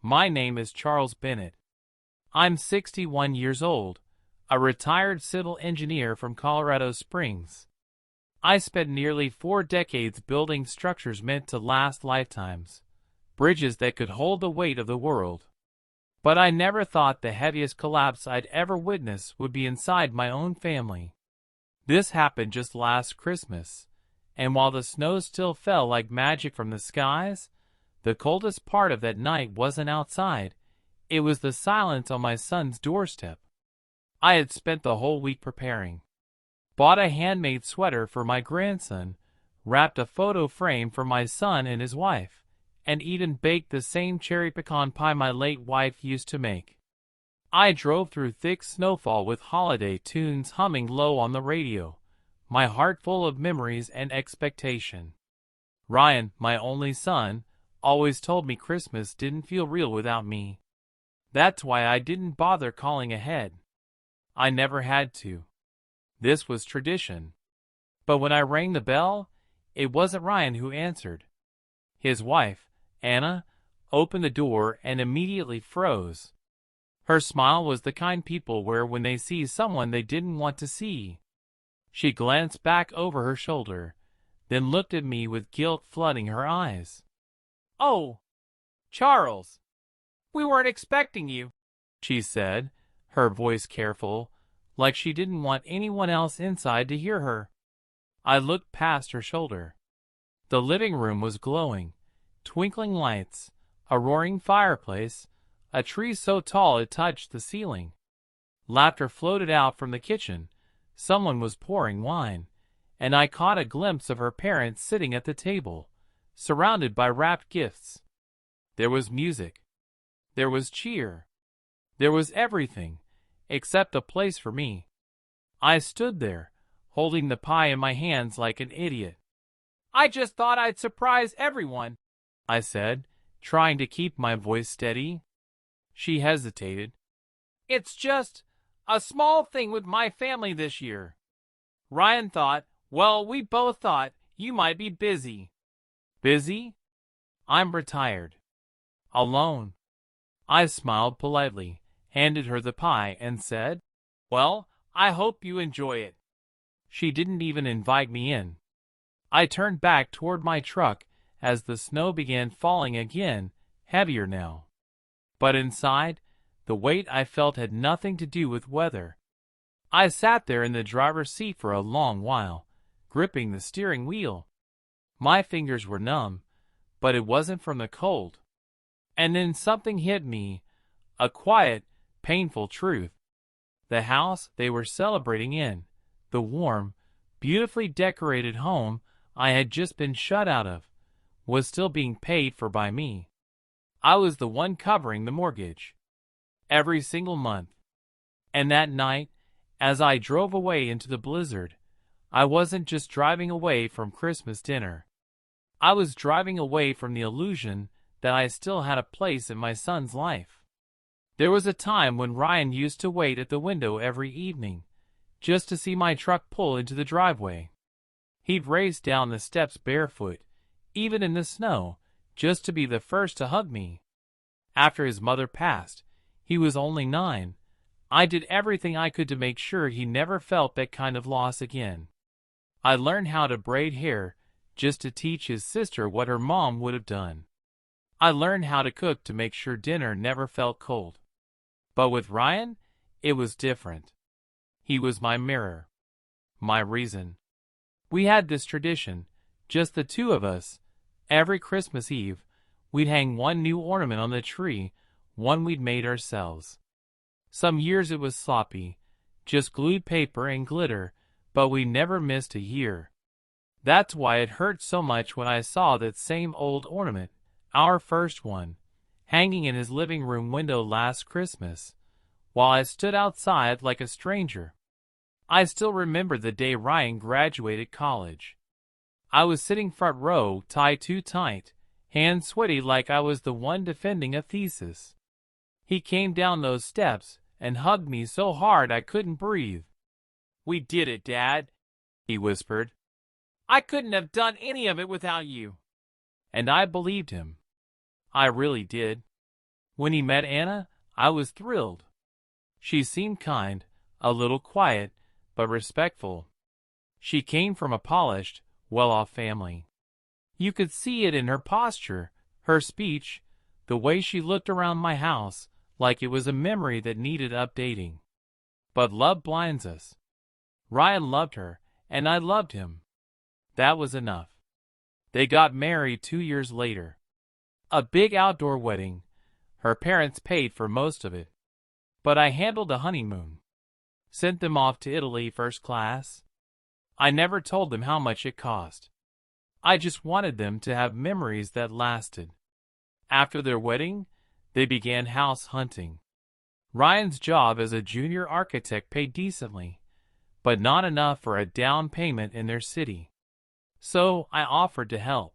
My name is Charles Bennett. I'm 61 years old, a retired civil engineer from Colorado Springs. I spent nearly 4 decades building structures meant to last lifetimes, bridges that could hold the weight of the world. But I never thought the heaviest collapse I'd ever witness would be inside my own family. This happened just last Christmas, and while the snow still fell like magic from the skies, the coldest part of that night wasn't outside. It was the silence on my son's doorstep. I had spent the whole week preparing. Bought a handmade sweater for my grandson, wrapped a photo frame for my son and his wife, and even baked the same cherry pecan pie my late wife used to make. I drove through thick snowfall with holiday tunes humming low on the radio, my heart full of memories and expectation. Ryan, my only son, always told me Christmas didn't feel real without me. That's why I didn't bother calling ahead. I never had to. This was tradition. But when I rang the bell, it wasn't Ryan who answered. His wife, Anna, opened the door and immediately froze. Her smile was the kind people wear when they see someone they didn't want to see. She glanced back over her shoulder, then looked at me with guilt flooding her eyes. "Oh, Charles, we weren't expecting you," she said, her voice careful, like she didn't want anyone else inside to hear her. I looked past her shoulder. The living room was glowing, twinkling lights, a roaring fireplace, a tree so tall it touched the ceiling. Laughter floated out from the kitchen. Someone was pouring wine, and I caught a glimpse of her parents sitting at the table, surrounded by wrapped gifts. There was music. There was cheer. There was everything, except a place for me. I stood there, holding the pie in my hands like an idiot. "I just thought I'd surprise everyone," I said, trying to keep my voice steady. She hesitated. "It's just a small thing with my family this year. Ryan thought, well, we both thought you might be busy." "Busy? I'm retired. Alone." I smiled politely, handed her the pie, and said, "Well, I hope you enjoy it." She didn't even invite me in. I turned back toward my truck as the snow began falling again, heavier now. But inside, the weight I felt had nothing to do with weather. I sat there in the driver's seat for a long while, gripping the steering wheel. My fingers were numb, but it wasn't from the cold. And then something hit me, a quiet, painful truth. The house they were celebrating in, the warm, beautifully decorated home I had just been shut out of, was still being paid for by me. I was the one covering the mortgage. Every single month. And that night, as I drove away into the blizzard, I wasn't just driving away from Christmas dinner. I was driving away from the illusion that I still had a place in my son's life. There was a time when Ryan used to wait at the window every evening, just to see my truck pull into the driveway. He'd race down the steps barefoot, even in the snow, just to be the first to hug me. After his mother passed, he was only 9. I did everything I could to make sure he never felt that kind of loss again. I learned how to braid hair just to teach his sister what her mom would have done. I learned how to cook to make sure dinner never felt cold. But with Ryan, it was different. He was my mirror, my reason. We had this tradition, just the two of us. Every Christmas Eve, we'd hang one new ornament on the tree, one we'd made ourselves. Some years it was sloppy, just glued paper and glitter, but we never missed a year. That's why it hurt so much when I saw that same old ornament, our first one, hanging in his living room window last Christmas, while I stood outside like a stranger. I still remember the day Ryan graduated college. I was sitting front row, tied too tight, hands sweaty like I was the one defending a thesis. He came down those steps and hugged me so hard I couldn't breathe. "We did it, Dad," he whispered. "I couldn't have done any of it without you." And I believed him. I really did. When he met Anna, I was thrilled. She seemed kind, a little quiet, but respectful. She came from a polished, well-off family. You could see it in her posture, her speech, the way she looked around my house, like it was a memory that needed updating. But love blinds us. Ryan loved her, and I loved him. That was enough. They got married 2 years later. A big outdoor wedding. Her parents paid for most of it. But I handled the honeymoon. Sent them off to Italy first class. I never told them how much it cost. I just wanted them to have memories that lasted. After their wedding, they began house hunting. Ryan's job as a junior architect paid decently, but not enough for a down payment in their city. So I offered to help.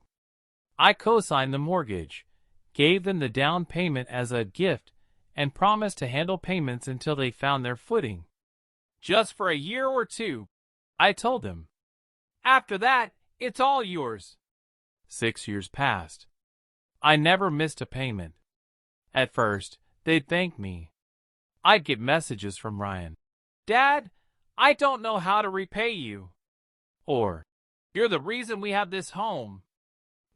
I co-signed the mortgage, gave them the down payment as a gift, and promised to handle payments until they found their footing. Just for a year or two, I told them. After that, it's all yours. 6 years passed. I never missed a payment. At first, they'd thank me. I'd get messages from Ryan. Dad, I don't know how to repay you. Or, you're the reason we have this home.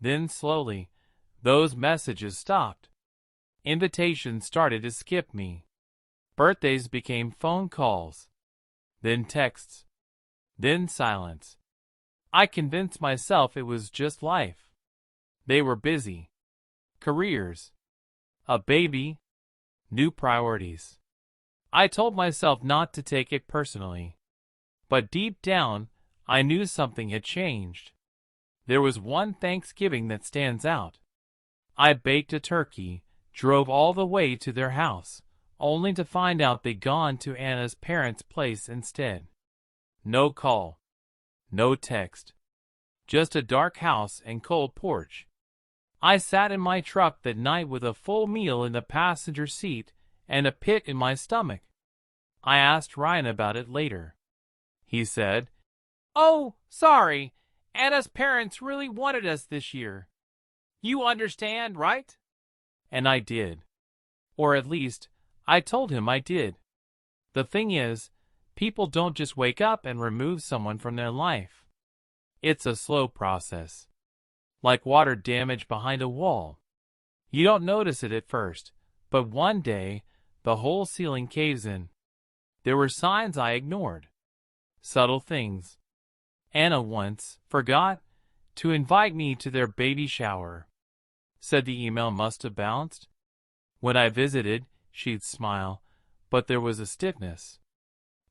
Then slowly, those messages stopped. Invitations started to skip me. Birthdays became phone calls. Then texts. Then silence. I convinced myself it was just life. They were busy. Careers. A baby. New priorities. I told myself not to take it personally. But deep down, I knew something had changed. There was one Thanksgiving that stands out. I baked a turkey, drove all the way to their house, only to find out they'd gone to Anna's parents' place instead. No call. No text. Just a dark house and cold porch. I sat in my truck that night with a full meal in the passenger seat and a pit in my stomach. I asked Ryan about it later. He said, "Oh, sorry. Anna's parents really wanted us this year. You understand, right?" And I did. Or at least, I told him I did. The thing is, people don't just wake up and remove someone from their life. It's a slow process. Like water damage behind a wall. You don't notice it at first, but one day, the whole ceiling caves in. There were signs I ignored. Subtle things. Anna once forgot to invite me to their baby shower. Said the email must have bounced. When I visited, she'd smile, but there was a stiffness.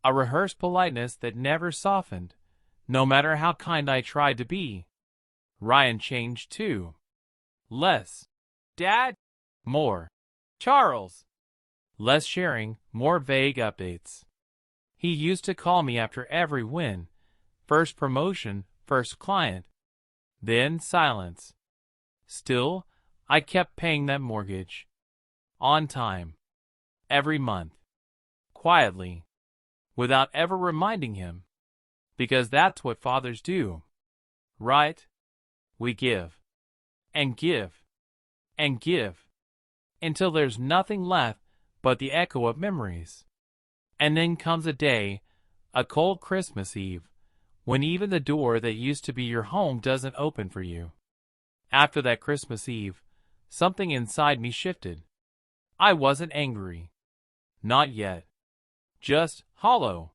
A rehearsed politeness that never softened, no matter how kind I tried to be. Ryan changed too. Less. Dad? More. Charles? Less sharing, more vague updates. He used to call me after every win. First promotion, first client. Then silence. Still, I kept paying that mortgage. On time. Every month. Quietly. Without ever reminding him. Because that's what fathers do. Right? We give. And give. And give. Until there's nothing left but the echo of memories. And then comes a day, a cold Christmas Eve, when even the door that used to be your home doesn't open for you. After that Christmas Eve, something inside me shifted. I wasn't angry. Not yet. Just hollow.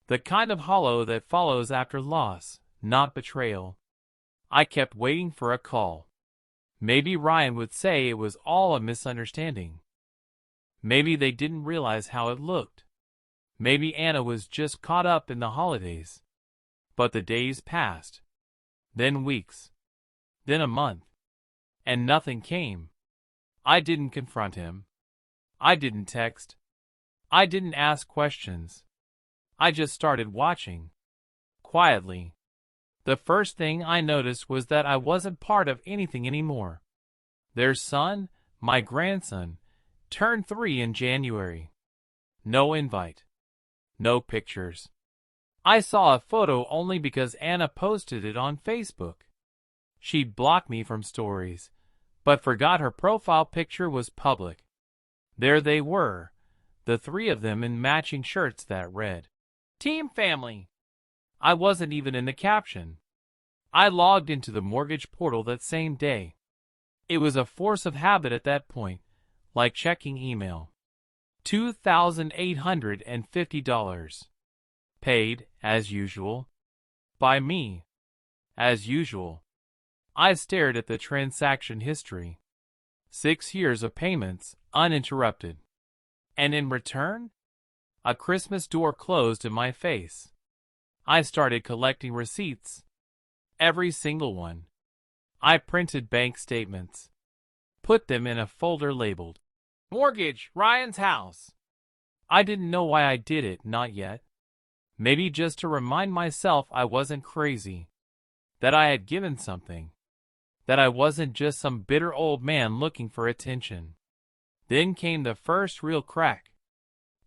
The kind of hollow that follows after loss, not betrayal. I kept waiting for a call. Maybe Ryan would say it was all a misunderstanding. Maybe they didn't realize how it looked. Maybe Anna was just caught up in the holidays. But the days passed. Then weeks. Then a month. And nothing came. I didn't confront him. I didn't text. I didn't ask questions. I just started watching. Quietly. The first thing I noticed was that I wasn't part of anything anymore. Their son, my grandson, turned 3 in January. No invite. No pictures. I saw a photo only because Anna posted it on Facebook. She'd blocked me from stories, but forgot her profile picture was public. There they were, the three of them in matching shirts that read, "Team Family." I wasn't even in the caption. I logged into the mortgage portal that same day. It was a force of habit at that point, like checking email. $2,850. Paid, as usual. By me. As usual. I stared at the transaction history. 6 years of payments, uninterrupted. And in return? A Christmas door closed in my face. I started collecting receipts. Every single one. I printed bank statements. Put them in a folder labeled, "Mortgage, Ryan's house." I didn't know why I did it, not yet. Maybe just to remind myself I wasn't crazy. That I had given something. That I wasn't just some bitter old man looking for attention. Then came the first real crack.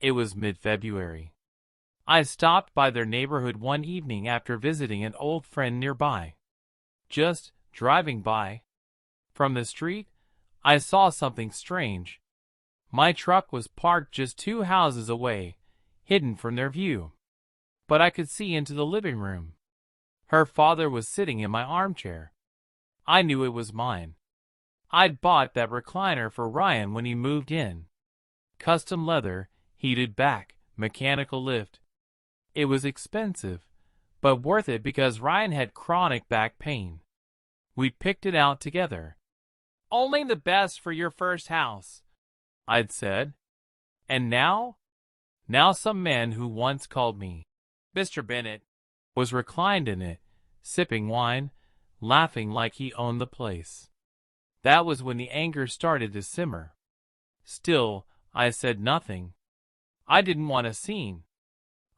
It was mid-February. I stopped by their neighborhood one evening after visiting an old friend nearby. Just driving by. From the street, I saw something strange. My truck was parked just 2 houses away, hidden from their view. But I could see into the living room. Her father was sitting in my armchair. I knew it was mine. I'd bought that recliner for Ryan when he moved in. Custom leather, heated back, mechanical lift. It was expensive, but worth it because Ryan had chronic back pain. We picked it out together. "Only the best for your first house," I'd said. And now some man who once called me Mr. Bennett was reclined in it, sipping wine, laughing like he owned the place. That was when the anger started to simmer. Still, I said nothing. I didn't want a scene.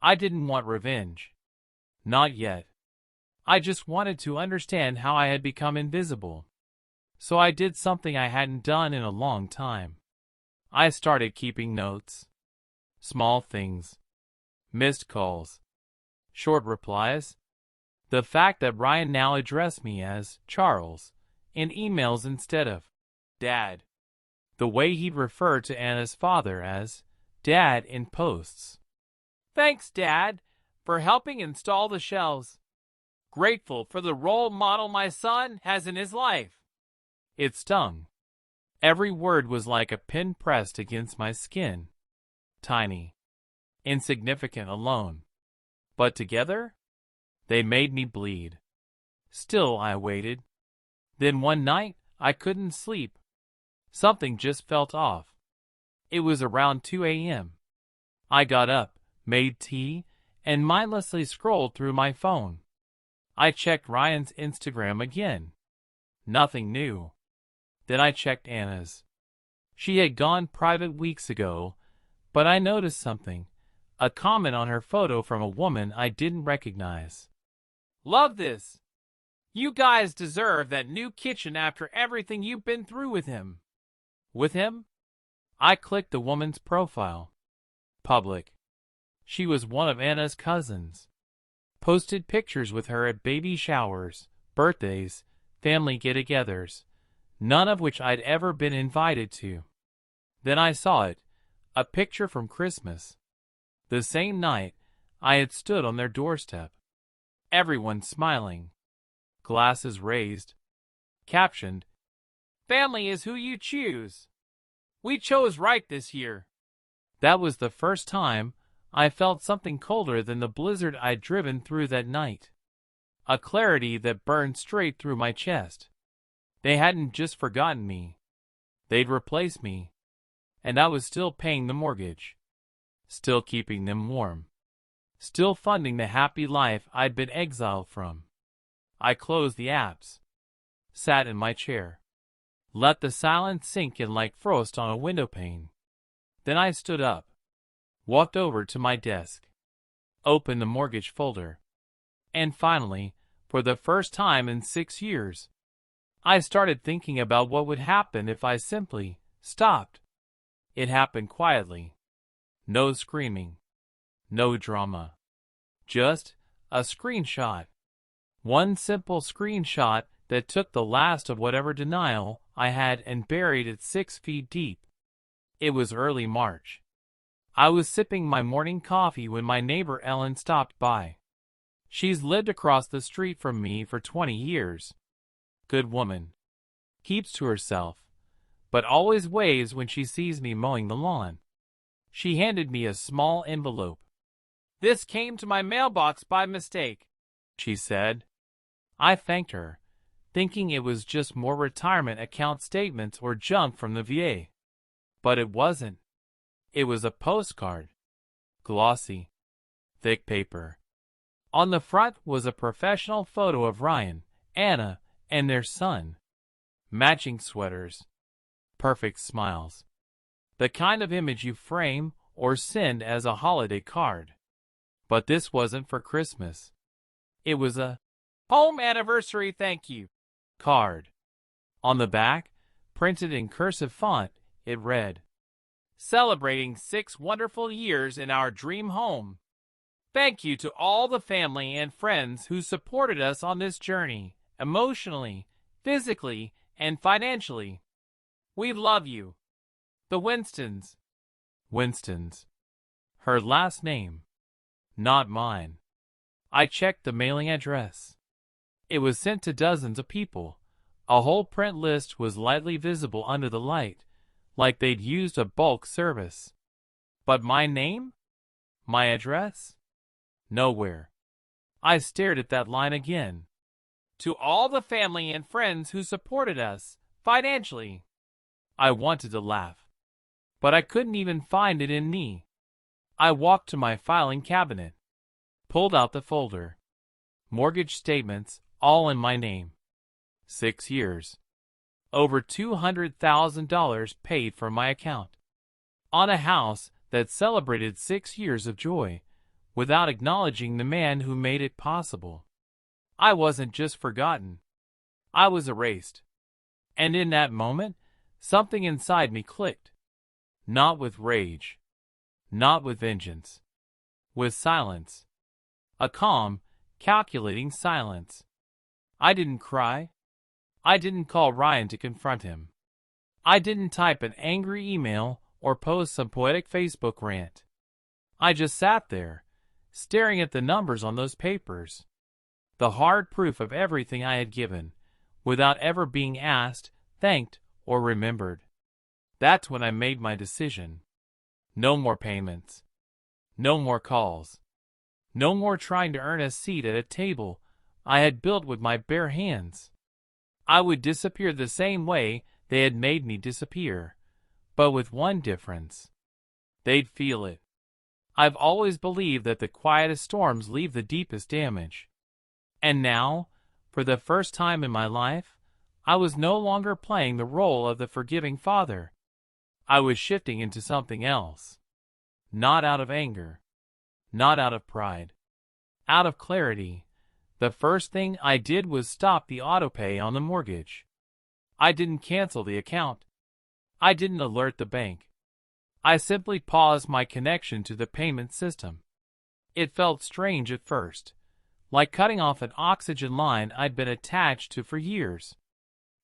I didn't want revenge. Not yet. I just wanted to understand how I had become invisible. So I did something I hadn't done in a long time. I started keeping notes. Small things. Missed calls. Short replies. The fact that Ryan now addressed me as Charles in emails instead of Dad. The way he'd refer to Anna's father as Dad in posts. "Thanks, Dad, for helping install the shelves. Grateful for the role model my son has in his life." It stung. Every word was like a pin pressed against my skin. Tiny. Insignificant alone. But together, they made me bleed. Still I waited. Then one night, I couldn't sleep. Something just felt off. It was around 2 a.m. I got up, made tea, and mindlessly scrolled through my phone. I checked Ryan's Instagram again. Nothing new. Then I checked Anna's. She had gone private weeks ago, but I noticed something. A comment on her photo from a woman I didn't recognize. "Love this. You guys deserve that new kitchen after everything you've been through with him." With him? I clicked the woman's profile. Public. She was one of Anna's cousins. Posted pictures with her at baby showers, birthdays, family get-togethers, none of which I'd ever been invited to. Then I saw it, a picture from Christmas. The same night, I had stood on their doorstep. Everyone smiling. Glasses raised. Captioned, "Family is who you choose. We chose right this year." That was the first time I felt something colder than the blizzard I'd driven through that night. A clarity that burned straight through my chest. They hadn't just forgotten me. They'd replaced me. And I was still paying the mortgage. Still keeping them warm. Still funding the happy life I'd been exiled from. I closed the apps. Sat in my chair. Let the silence sink in like frost on a windowpane. Then I stood up. Walked over to my desk. Opened the mortgage folder. And finally, for the first time in 6 years, I started thinking about what would happen if I simply stopped. It happened quietly. No screaming. No drama. Just a screenshot. One simple screenshot that took the last of whatever denial I had and buried it 6 feet deep. It was early March. I was sipping my morning coffee when my neighbor Ellen stopped by. She's lived across the street from me for 20 years. Good woman. Keeps to herself, but always waves when she sees me mowing the lawn. She handed me a small envelope. "This came to my mailbox by mistake," she said. I thanked her, thinking it was just more retirement account statements or junk from the VA. But it wasn't. It was a postcard. Glossy, thick paper. On the front was a professional photo of Ryan, Anna, and their son. Matching sweaters. Perfect smiles. The kind of image you frame or send as a holiday card. But this wasn't for Christmas. It was a home anniversary thank you card. On the back, printed in cursive font, it read, "Celebrating 6 wonderful years in our dream home. Thank you to all the family and friends who supported us on this journey, emotionally, physically, and financially. We love you. The Winstons." Winstons. Her last name. Not mine. I checked the mailing address. It was sent to dozens of people. A whole print list was lightly visible under the light, like they'd used a bulk service. But my name? My address? Nowhere. I stared at that line again. "To all the family and friends who supported us, financially." I wanted to laugh, but I couldn't even find it in me. I walked to my filing cabinet, pulled out the folder. Mortgage statements, all in my name. 6 years. Over $200,000 paid from my account. On a house that celebrated 6 years of joy, without acknowledging the man who made it possible. I wasn't just forgotten. I was erased. And in that moment, something inside me clicked. Not with rage. Not with vengeance. With silence. A calm, calculating silence. I didn't cry. I didn't call Ryan to confront him. I didn't type an angry email or post some poetic Facebook rant. I just sat there, staring at the numbers on those papers. The hard proof of everything I had given, without ever being asked, thanked, or remembered. That's when I made my decision. No more payments. No more calls. No more trying to earn a seat at a table I had built with my bare hands. I would disappear the same way they had made me disappear, but with one difference. They'd feel it. I've always believed that the quietest storms leave the deepest damage. And now, for the first time in my life, I was no longer playing the role of the forgiving father. I was shifting into something else. Not out of anger. Not out of pride. Out of clarity. The first thing I did was stop the autopay on the mortgage. I didn't cancel the account. I didn't alert the bank. I simply paused my connection to the payment system. It felt strange at first, like cutting off an oxygen line I'd been attached to for years.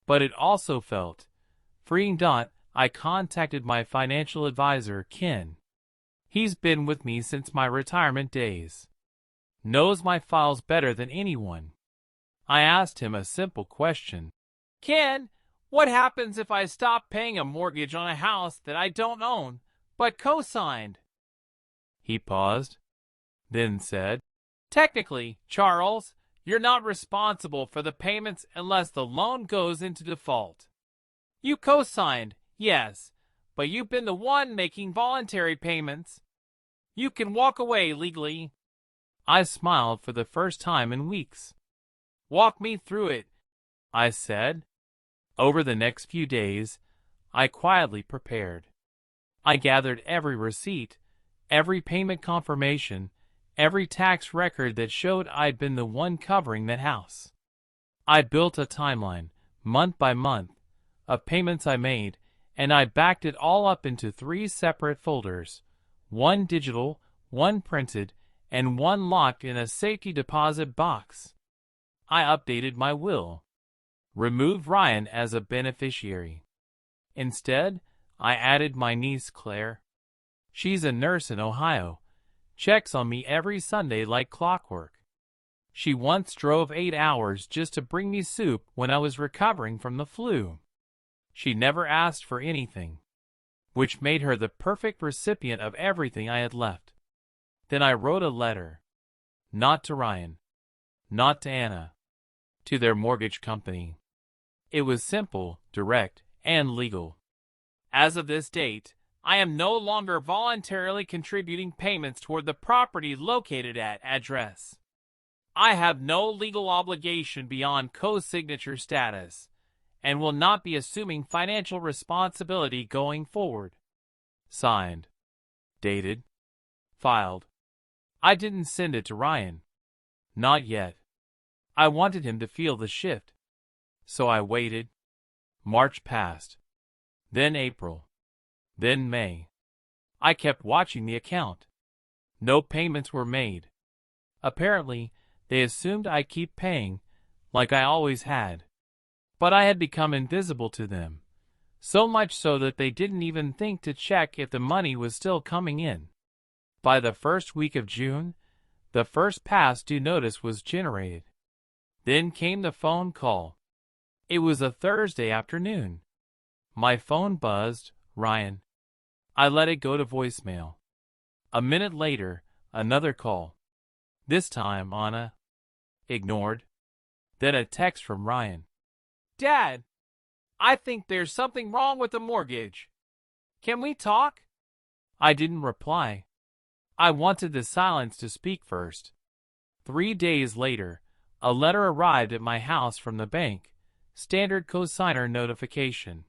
But it also felt freeing. I contacted my financial advisor, Ken. He's been with me since my retirement days. Knows my files better than anyone. I asked him a simple question. "Ken, what happens if I stop paying a mortgage on a house that I don't own, but co-signed?" He paused, then said, "Technically, Charles, you're not responsible for the payments unless the loan goes into default. You co-signed, yes, but you've been the one making voluntary payments. You can walk away legally." I smiled for the first time in weeks. "Walk me through it," I said. Over the next few days, I quietly prepared. I gathered every receipt, every payment confirmation, every tax record that showed I'd been the one covering that house. I built a timeline, month by month, of payments I made, and I backed it all up into 3 separate folders, one digital, one printed, and one locked in a safety deposit box. I updated my will. Removed Ryan as a beneficiary. Instead, I added my niece Claire. She's a nurse in Ohio, checks on me every Sunday like clockwork. She once drove 8 hours just to bring me soup when I was recovering from the flu. She never asked for anything, which made her the perfect recipient of everything I had left. Then I wrote a letter, not to Ryan, not to Anna, to their mortgage company. It was simple, direct, and legal. As of this date, I am no longer voluntarily contributing payments toward the property located at address. I have no legal obligation beyond co-signature status, and will not be assuming financial responsibility going forward. Signed. Dated. Filed. I didn't send it to Ryan. Not yet. I wanted him to feel the shift. So I waited. March passed. Then April. Then May. I kept watching the account. No payments were made. Apparently, they assumed I keep paying, like I always had. But I had become invisible to them, so much so that they didn't even think to check if the money was still coming in. By the first week of June, the first past due notice was generated. Then came the phone call. It was a Thursday afternoon. My phone buzzed, Ryan. I let it go to voicemail. A minute later, another call. This time, Anna. Ignored. Then a text from Ryan. Dad, I think there's something wrong with the mortgage. Can we talk? I didn't reply. I wanted the silence to speak first. 3 days later, a letter arrived at my house from the bank. Standard cosigner notification.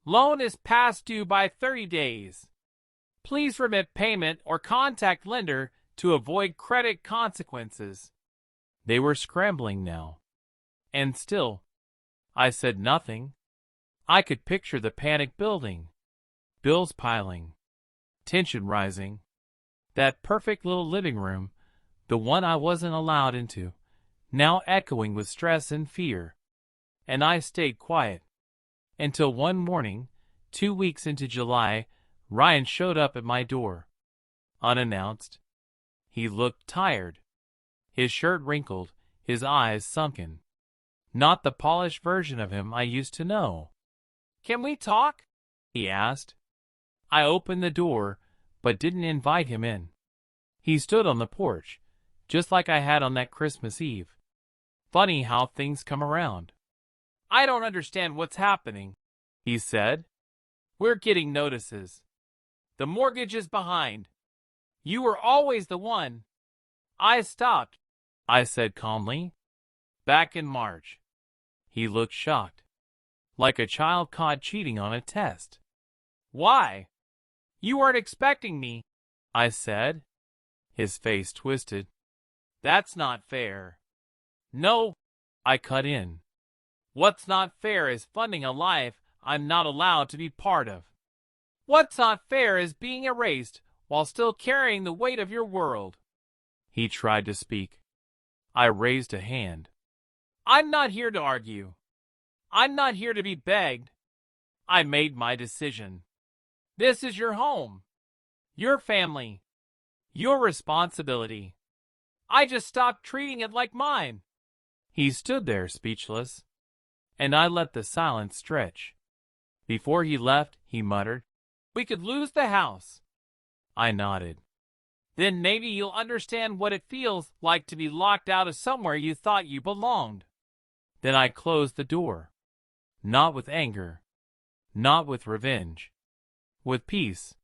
Loan is past due by 30 days. Please remit payment or contact lender to avoid credit consequences. They were scrambling now. And still, I said nothing. I could picture the panic building. Bills piling. Tension rising. That perfect little living room, the one I wasn't allowed into, now echoing with stress and fear. And I stayed quiet. Until one morning, 2 weeks into July, Ryan showed up at my door. Unannounced. He looked tired. His shirt wrinkled, his eyes sunken. Not the polished version of him I used to know. Can we talk? He asked. I opened the door, but didn't invite him in. He stood on the porch, just like I had on that Christmas Eve. Funny how things come around. I don't understand what's happening, he said. We're getting notices. The mortgage is behind. You were always the one. I stopped, I said calmly. Back in March. He looked shocked. Like a child caught cheating on a test. Why? You weren't expecting me, I said. His face twisted. That's not fair. No, I cut in. What's not fair is funding a life I'm not allowed to be part of. What's not fair is being erased while still carrying the weight of your world. He tried to speak. I raised a hand. I'm not here to argue. I'm not here to be begged. I made my decision. This is your home. Your family. Your responsibility. I just stopped treating it like mine. He stood there speechless, and I let the silence stretch. Before he left, he muttered, "We could lose the house." I nodded. Then maybe you'll understand what it feels like to be locked out of somewhere you thought you belonged. Then I closed the door. Not with anger. Not with revenge. With peace.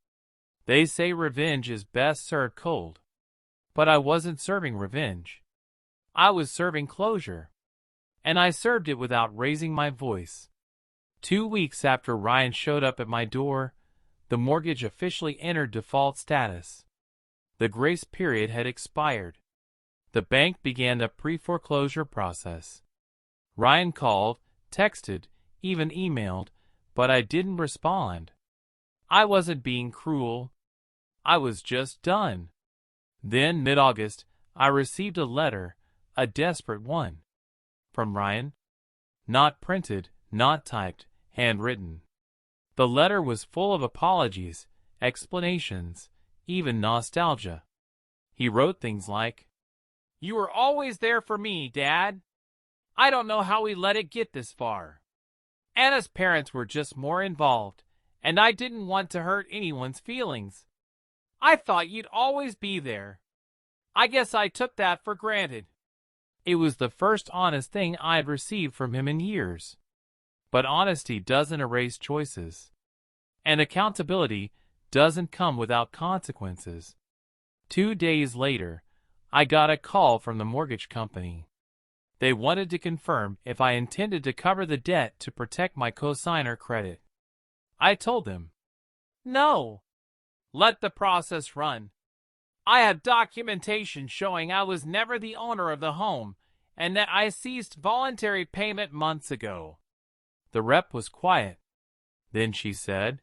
They say revenge is best served cold. But I wasn't serving revenge. I was serving closure. And I served it without raising my voice. 2 weeks after Ryan showed up at my door, the mortgage officially entered default status. The grace period had expired. The bank began the pre-foreclosure process. Ryan called, texted, even emailed, but I didn't respond. I wasn't being cruel. I was just done. Then, mid-August, I received a letter, a desperate one. From Ryan. Not printed, not typed, handwritten. The letter was full of apologies, explanations, even nostalgia. He wrote things like, "You were always there for me, Dad. I don't know how we let it get this far. Anna's parents were just more involved, and I didn't want to hurt anyone's feelings. I thought you'd always be there. I guess I took that for granted." It was the first honest thing I'd received from him in years. But honesty doesn't erase choices. And accountability doesn't come without consequences. 2 days later, I got a call from the mortgage company. They wanted to confirm if I intended to cover the debt to protect my cosigner credit. I told them, "No. Let the process run. I have documentation showing I was never the owner of the home and that I ceased voluntary payment months ago." The rep was quiet. Then she said,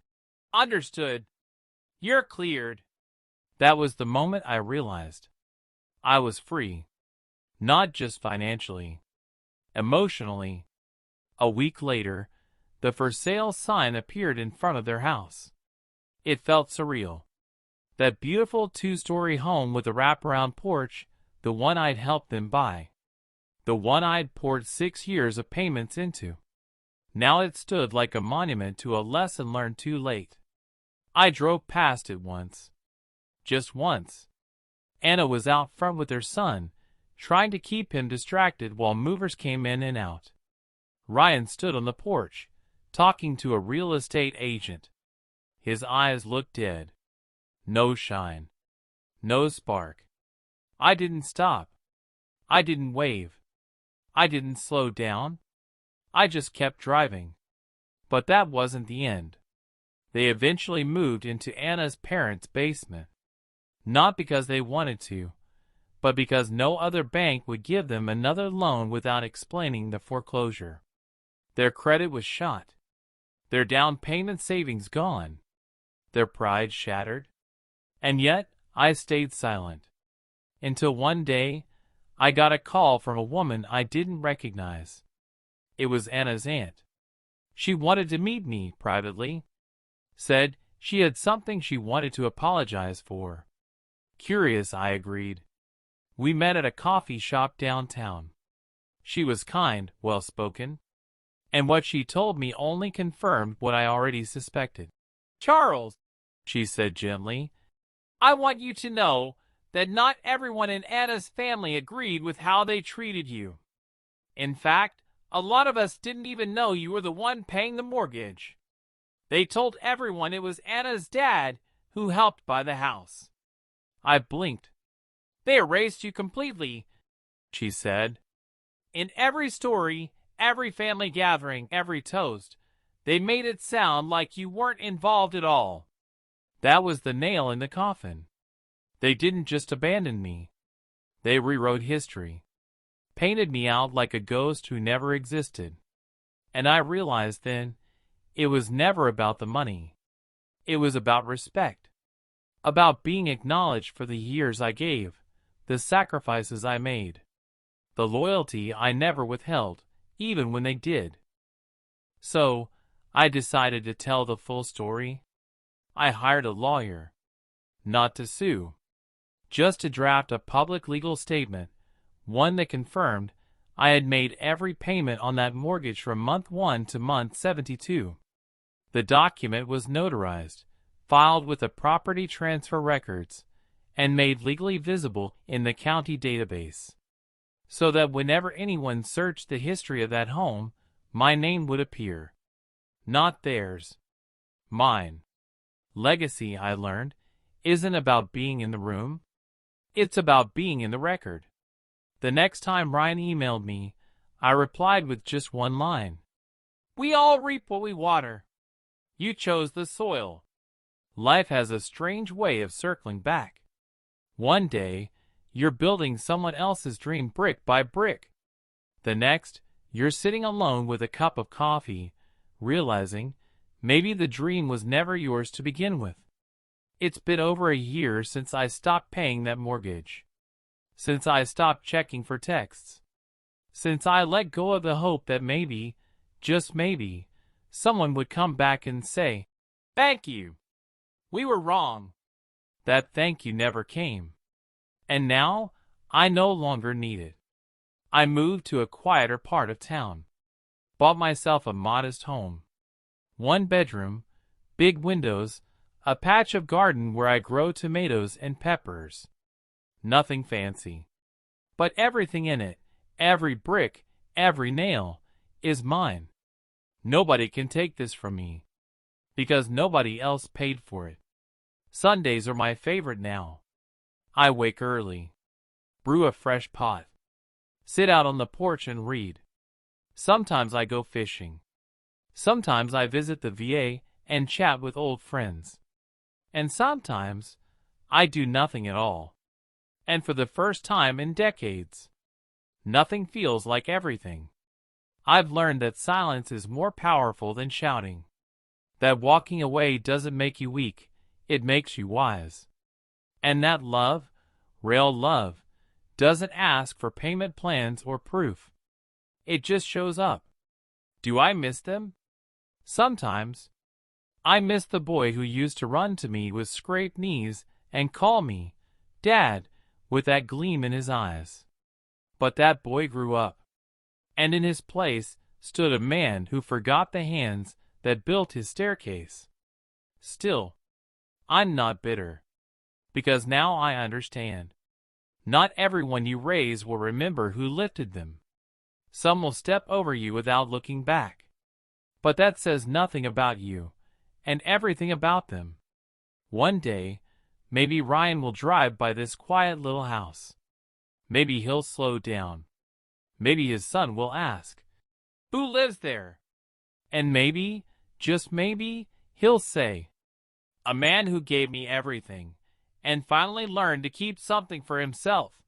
"Understood. You're cleared." That was the moment I realized I was free. Not just financially, emotionally. A week later, the for sale sign appeared in front of their house. It felt surreal. That beautiful 2-story home with a wraparound porch, the one I'd helped them buy. The one I'd poured 6 years of payments into. Now it stood like a monument to a lesson learned too late. I drove past it once. Just once. Anna was out front with her son, trying to keep him distracted while movers came in and out. Ryan stood on the porch, talking to a real estate agent. His eyes looked dead. No shine. No spark. I didn't stop. I didn't wave. I didn't slow down. I just kept driving. But that wasn't the end. They eventually moved into Anna's parents' basement. Not because they wanted to, but because no other bank would give them another loan without explaining the foreclosure. Their credit was shot. Their down payment savings gone. Their pride shattered. And yet, I stayed silent. Until one day, I got a call from a woman I didn't recognize. It was Anna's aunt. She wanted to meet me privately. Said she had something she wanted to apologize for. Curious, I agreed. We met at a coffee shop downtown. She was kind, well-spoken, and what she told me only confirmed what I already suspected. "Charles," she said gently, "I want you to know that not everyone in Anna's family agreed with how they treated you. In fact, a lot of us didn't even know you were the one paying the mortgage. They told everyone it was Anna's dad who helped buy the house." I blinked. "They erased you completely," she said. "In every story, every family gathering, every toast, they made it sound like you weren't involved at all." That was the nail in the coffin. They didn't just abandon me. They rewrote history. Painted me out like a ghost who never existed. And I realized then, it was never about the money. It was about respect. About being acknowledged for the years I gave, the sacrifices I made, the loyalty I never withheld, even when they did. So, I decided to tell the full story. I hired a lawyer. Not to sue. Just to draft a public legal statement, one that confirmed I had made every payment on that mortgage from month 1 to month 72. The document was notarized, filed with the property transfer records, and made legally visible in the county database, so that whenever anyone searched the history of that home, my name would appear. Not theirs. Mine. Legacy, I learned, isn't about being in the room. It's about being in the record. The next time Ryan emailed me, I replied with just one line. "We all reap what we water. You chose the soil." Life has a strange way of circling back. One day, you're building someone else's dream brick by brick. The next, you're sitting alone with a cup of coffee, realizing maybe the dream was never yours to begin with. It's been over a year since I stopped paying that mortgage. Since I stopped checking for texts. Since I let go of the hope that maybe, just maybe, someone would come back and say, "Thank you. We were wrong." That thank you never came. And now, I no longer need it. I moved to a quieter part of town. Bought myself a modest home. 1 bedroom, big windows, a patch of garden where I grow tomatoes and peppers. Nothing fancy. But everything in it, every brick, every nail, is mine. Nobody can take this from me, because nobody else paid for it. Sundays are my favorite now. I wake early, brew a fresh pot, sit out on the porch and read. Sometimes I go fishing. Sometimes I visit the VA and chat with old friends. And sometimes I do nothing at all. And for the first time in decades, nothing feels like everything. I've learned that silence is more powerful than shouting. That walking away doesn't make you weak, it makes you wise. And that love, real love, doesn't ask for payment plans or proof. It just shows up. Do I miss them? Sometimes. I miss the boy who used to run to me with scraped knees and call me, "Dad," with that gleam in his eyes. But that boy grew up. And in his place stood a man who forgot the hands that built his staircase. Still, I'm not bitter, because now I understand. Not everyone you raise will remember who lifted them. Some will step over you without looking back. But that says nothing about you, and everything about them. One day, maybe Ryan will drive by this quiet little house. Maybe he'll slow down. Maybe his son will ask, "Who lives there?" And maybe, just maybe, he'll say, "A man who gave me everything, and finally learned to keep something for himself."